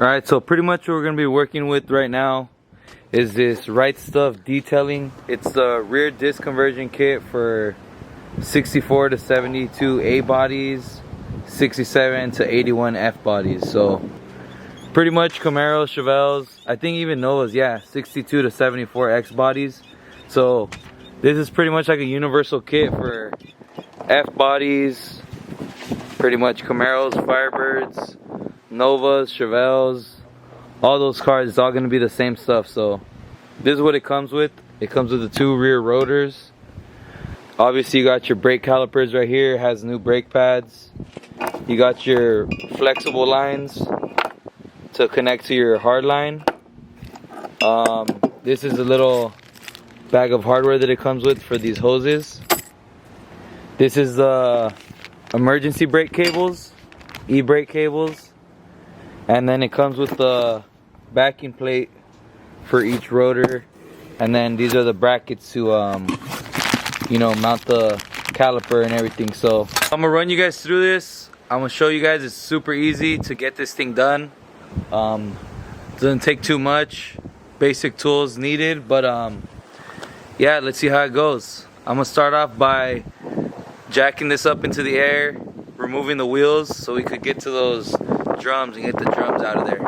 Alright, so pretty much what we're going to be working with right now is this Right Stuff detailing. It's the rear disc conversion kit for 64 to 72 A bodies, 67 to 81 F bodies. So pretty much Camaros, Chevelles, I think even Novas, yeah, 62 to 74 X bodies. So this is pretty much like a universal kit for F bodies, pretty much Camaros, Firebirds, Novas, Chevelles, all those cars. It's all going to be the same stuff. So this is what it comes with. It comes with the 2 rear rotors. Obviously you got your brake calipers right here. It has new brake pads. You got your flexible lines to connect to your hard line. This is a little bag of hardware that it comes with for these hoses. This is the emergency brake cables, e-brake cables. And then it comes with the backing plate for each rotor, and then these are the brackets to you know, mount the caliper and everything. So I'm gonna run you guys through this. I'm gonna show you guys it's super easy to get this thing done. Doesn't take too much, basic tools needed, but yeah, let's see how it goes. I'm gonna start off by jacking this up into the air, removing the wheels so we could get to those drums and get the drums out of there.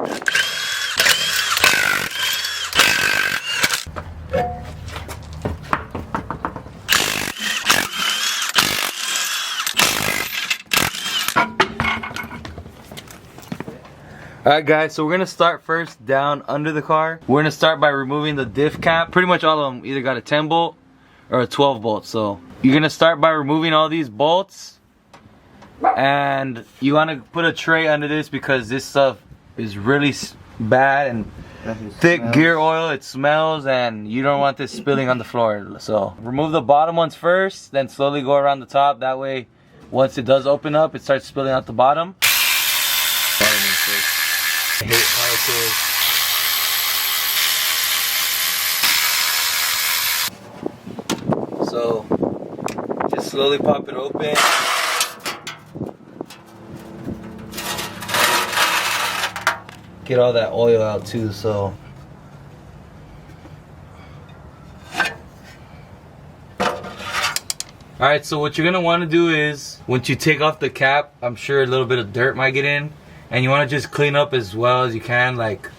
Alright guys, so we're gonna start first down under the car. We're gonna start by removing the diff cap. Pretty much all of them either got a 10 bolt or a 12 bolt. So you're gonna start by removing all these bolts. And you want to put a tray under this because this stuff is really bad and thick gear oil. It smells and you don't want this spilling on the floor. So remove the bottom ones first, then slowly go around the top. That way once it does open up, it starts spilling out the bottom. I hate power tools. So just slowly pop it open. Get all that oil out too. So alright, so what you're gonna want to do is once you take off the cap, I'm sure a little bit of dirt might get in, and you want to just clean up as well as you can. Like,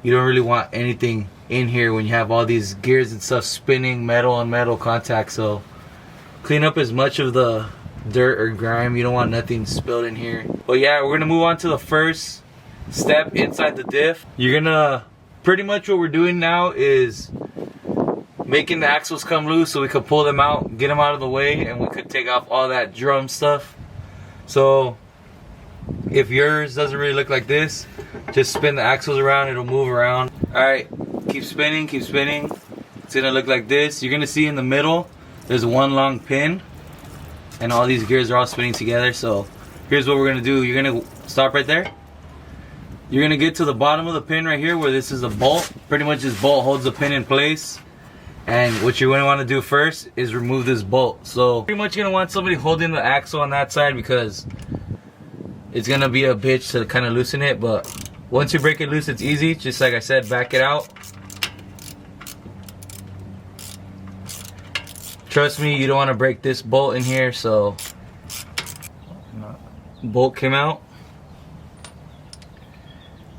you don't really want anything in here when you have all these gears and stuff spinning, metal on metal contact. So clean up as much of the dirt or grime. You don't want nothing spilled in here. But yeah, we're gonna move on to the first step inside the diff. You're gonna, pretty much what we're doing now is making the axles come loose so we could pull them out, get them out of the way, and we could take off all that drum stuff. So if yours doesn't really look like this, just spin the axles around, it'll move around. Alright, keep spinning, keep spinning. It's gonna look like this. You're gonna see in the middle there's one long pin and all these gears are all spinning together. So here's what we're gonna do. You're gonna stop right there. You're gonna get to the bottom of the pin right here where this is a bolt. Pretty much this bolt holds the pin in place. And what you're gonna wanna do first is remove this bolt. So pretty much you're gonna want somebody holding the axle on that side because it's gonna be a bitch to kind of loosen it. But once you break it loose, it's easy. Just like I said, back it out. Trust me, you don't wanna break this bolt in here. So bolt came out.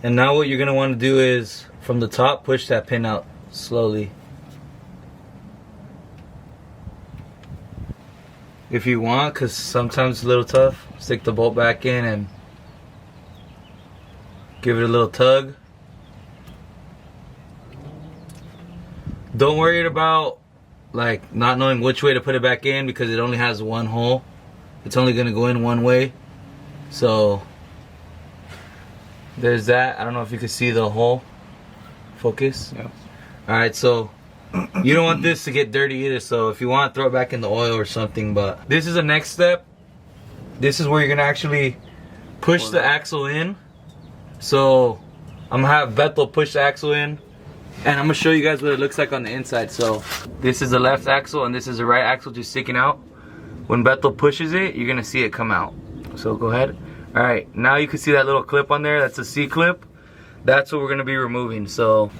And now what you're gonna want to do is from the top, push that pin out slowly. If you want, because sometimes it's a little tough, stick the bolt back in and give it a little tug. Don't worry about like not knowing which way to put it back in because it only has one hole. It's only gonna go in one way. So there's that. I don't know if you can see the hole. Focus. Yeah. Alright, so you don't want this to get dirty either. So if you want, throw it back in the oil or something. But this is the next step. This is where you're gonna actually push the axle in. So I'm gonna have Bethel push the axle in, and I'm gonna show you guys what it looks like on the inside. So this is the left axle and this is the right axle just sticking out. When Bethel pushes it, you're gonna see it come out. So go ahead. Alright, now you can see that little clip on there. That's a C clip. That's what we're going to be removing. So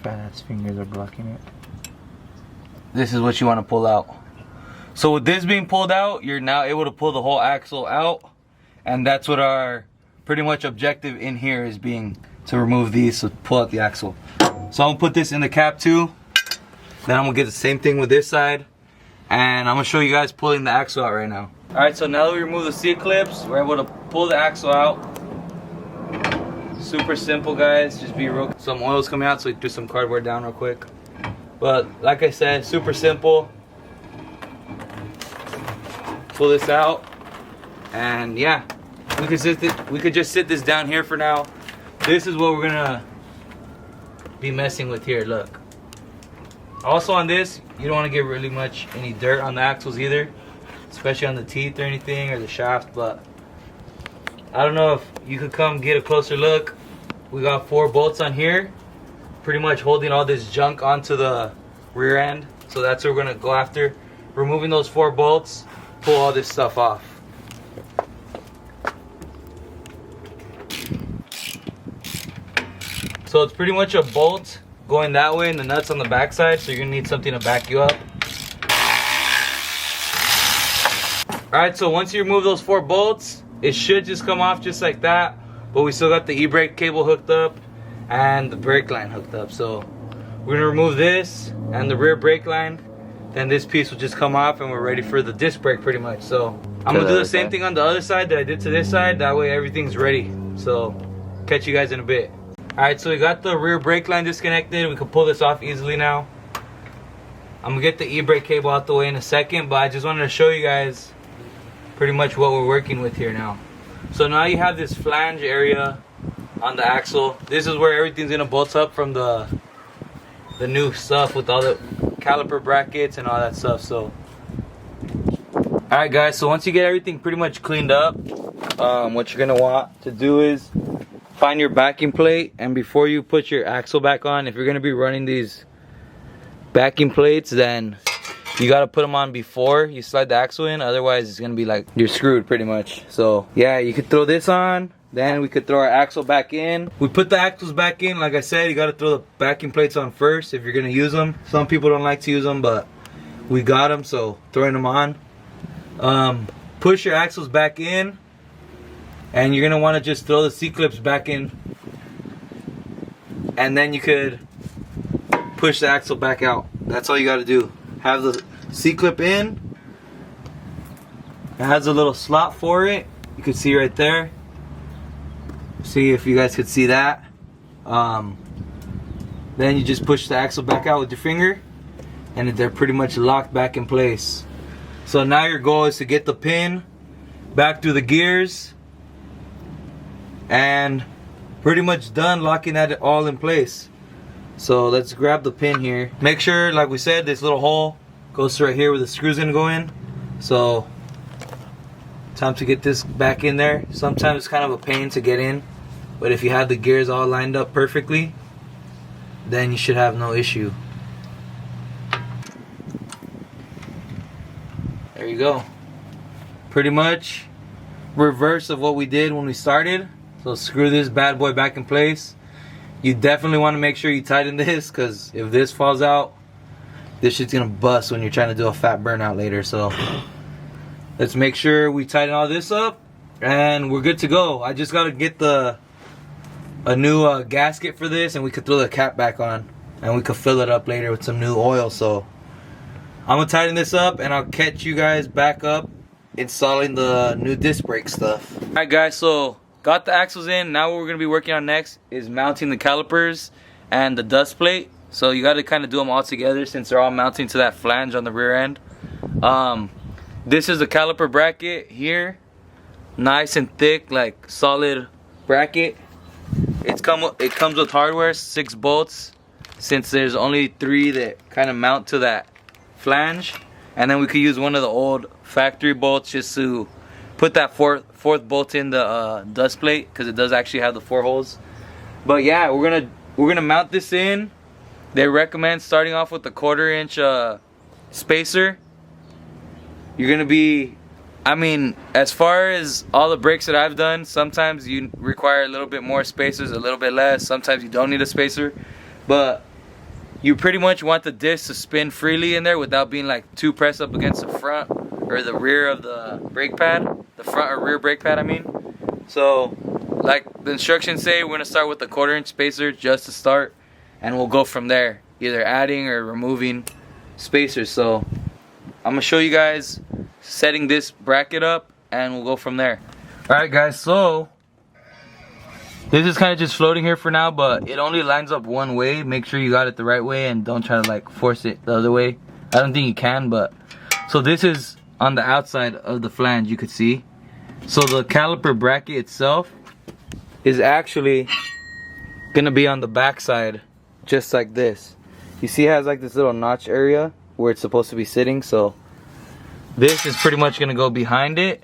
fat ass fingers are blocking it. This is what you want to pull out. So with this being pulled out, you're now able to pull the whole axle out. And that's what our pretty much objective in here is being, to remove these, so pull out the axle. So I'm gonna put this in the cap too. Then I'm gonna get the same thing with this side. And I'm gonna show you guys pulling the axle out right now. Alright, so now that we remove the C clips, we're able to pull the axle out. Super simple, guys. Just be real. Some oil's coming out, so we do some cardboard down real quick. But like I said, super simple. Pull this out. And yeah, we could just sit this down here for now. This is what we're gonna be messing with here. Look. Also on this, you don't want to get really much any dirt on the axles either, especially on the teeth or anything or the shaft. But I don't know if you could come get a closer look. We got 4 bolts on here, pretty much holding all this junk onto the rear end. So that's what we're gonna go after. Removing those 4 bolts, pull all this stuff off. So it's pretty much a bolt going that way and the nuts on the back side, so you're gonna need something to back you up. Alright, so once you remove those 4 bolts, it should just come off just like that, but we still got the e-brake cable hooked up and the brake line hooked up. So we're gonna remove this and the rear brake line, then this piece will just come off and we're ready for the disc brake pretty much. So I'm gonna do the same thing on the other side that I did to this side, that way everything's ready. So catch you guys in a bit. Alright, so we got the rear brake line disconnected. We can pull this off easily now. I'm gonna get the e-brake cable out the way in a second, but I just wanted to show you guys pretty much what we're working with here now. So now you have this flange area on the axle. This is where everything's gonna bolt up from the new stuff with all the caliper brackets and all that stuff. So alright guys, so once you get everything pretty much cleaned up, what you're gonna want to do is find your backing plate, and before you put your axle back on, if you're gonna be running these backing plates, then you gotta put them on before you slide the axle in, otherwise it's gonna be like you're screwed pretty much. So yeah, you could throw this on, then we could throw our axle back in. We put the axles back in, like I said, you gotta throw the backing plates on first if you're gonna use them. Some people don't like to use them, but we got them, so throwing them on. Push your axles back in, and you're gonna want to just throw the C-clips back in, and then you could push the axle back out. That's all you got to do. Have the C-clip in. It has a little slot for it. You can see right there. See if you guys could see that. Then you just push the axle back out with your finger, and they're pretty much locked back in place. So now your goal is to get the pin back through the gears, and pretty much done locking that all in place. So let's grab the pin here. Make sure, like we said, this little hole goes right here where the screw's gonna go in. So time to get this back in there. Sometimes it's kind of a pain to get in, but if you have the gears all lined up perfectly, then you should have no issue. There you go. Pretty much reverse of what we did when we started. So screw this bad boy back in place. You definitely want to make sure you tighten this, because if this falls out, this shit's gonna bust when you're trying to do a fat burnout later. So let's make sure we tighten all this up and we're good to go. I just gotta get a new gasket for this, and we could throw the cap back on and we could fill it up later with some new oil. So I'm gonna tighten this up and I'll catch you guys back up installing the new disc brake stuff. Alright guys, so got the axles in. Now what we're going to be working on next is mounting the calipers and the dust plate. So you got to kind of do them all together since they're all mounting to that flange on the rear end. This is the caliper bracket here. Nice and thick, like solid bracket. It comes with hardware, 6 bolts, since there's only 3 that kind of mount to that flange. And then we could use one of the old factory bolts just to put that fourth bolt in the dust plate, because it does actually have the 4 holes. But yeah, we're gonna mount this in. They recommend starting off with a 1/4 inch spacer. You're gonna be I mean, as far as all the brakes that I've done, sometimes you require a little bit more spacers, a little bit less. Sometimes you don't need a spacer, but you pretty much want the disc to spin freely in there without being like too pressed up against the front or the rear of the brake pad, the front or rear brake pad, I mean. So, like the instructions say, we're gonna start with the 1/4" spacer just to start, and we'll go from there, either adding or removing spacers. So, I'm gonna show you guys setting this bracket up, and we'll go from there. All right, guys. So, this is kind of just floating here for now, but it only lines up one way. Make sure you got it the right way, and don't try to like force it the other way. I don't think you can, but so this is on the outside of the flange, you could see. So the caliper bracket itself is actually gonna be on the back side, just like this. You see it has like this little notch area where it's supposed to be sitting, so this is pretty much gonna go behind it,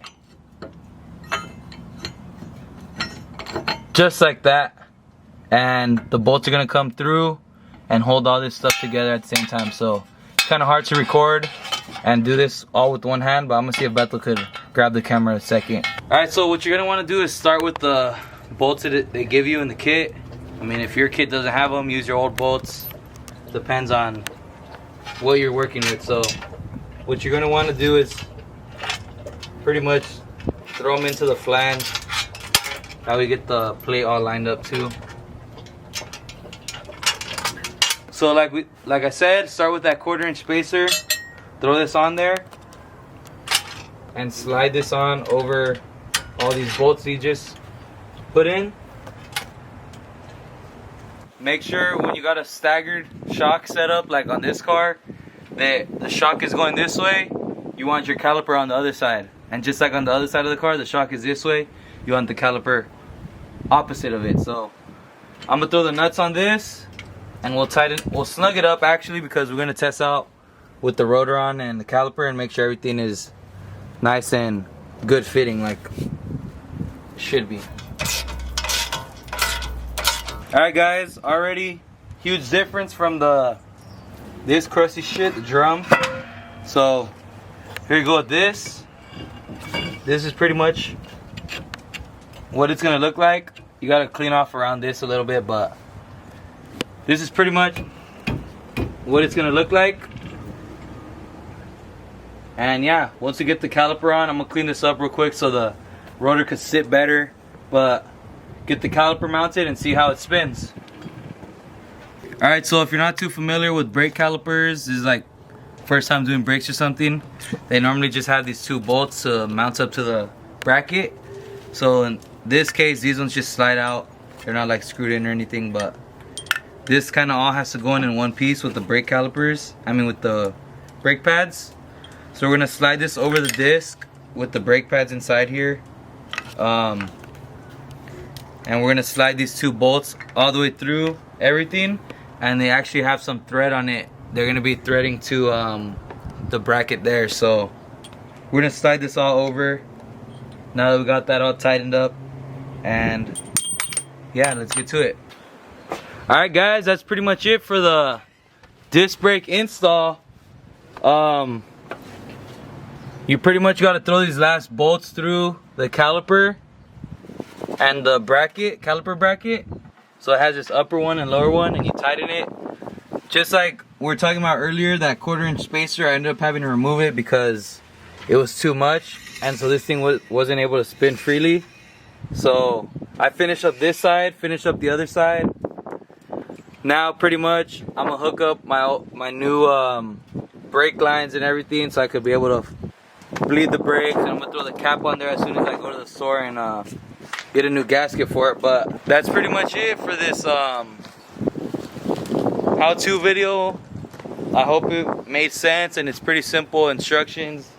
just like that, and the bolts are gonna come through and hold all this stuff together at the same time. So it's kind of hard to record and do this all with one hand, but I'm gonna see if Bethel could grab the camera in a second. All right, so what you're gonna want to do is start with the bolts that they give you in the kit. I mean, if your kit doesn't have them, use your old bolts. Depends on what you're working with. So what you're gonna want to do is pretty much throw them into the flange. How we get the plate all lined up too. So like I said, start with that 1/4" spacer. Throw this on there and slide this on over all these bolts you just put in. Make sure when you got a staggered shock setup, like on this car, that the shock is going this way, you want your caliper on the other side. And just like on the other side of the car, the shock is this way, you want the caliper opposite of it. So I'm gonna throw the nuts on this, and we'll snug it up actually, because we're gonna test out with the rotor on and the caliper and make sure everything is nice and good fitting like it should be. Alright guys, already huge difference from this crusty shit, the drum. So here you go with this. This is pretty much what it's gonna look like. You gotta clean off around this a little bit, but this is pretty much what it's gonna look like. And yeah, once you get the caliper on, I'm gonna clean this up real quick so the rotor could sit better, but get the caliper mounted and see how it spins. Alright, so if you're not too familiar with brake calipers, this is like first time doing brakes or something, they normally just have these two bolts to mount up to the bracket. So in this case, these ones just slide out. They're not like screwed in or anything, but this kind of all has to go in one piece with the brake calipers, with the brake pads. So we're gonna slide this over the disc with the brake pads inside here, and we're gonna slide these two bolts all the way through everything, and they actually have some thread on it. They're gonna be threading to the bracket there. So we're gonna slide this all over now that we got that all tightened up, and yeah, let's get to it. Alright guys, that's pretty much it for the disc brake install. You pretty much got to throw these last bolts through the caliper and the bracket, caliper bracket. So it has this upper one and lower one, and you tighten it. Just like we were talking about earlier, that 1/4" spacer, I ended up having to remove it because it was too much, and so this thing wasn't able to spin freely. So I finished up this side, finished up the other side. Now pretty much I'm gonna hook up my new brake lines and everything, so I could be able to bleed the brakes, and I'm gonna throw the cap on there as soon as I go to the store and get a new gasket for it. But that's pretty much it for this how-to video. I hope it made sense, and it's pretty simple instructions.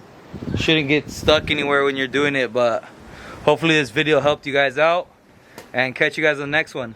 Shouldn't get stuck anywhere when you're doing it, but hopefully this video helped you guys out, and catch you guys on the next one.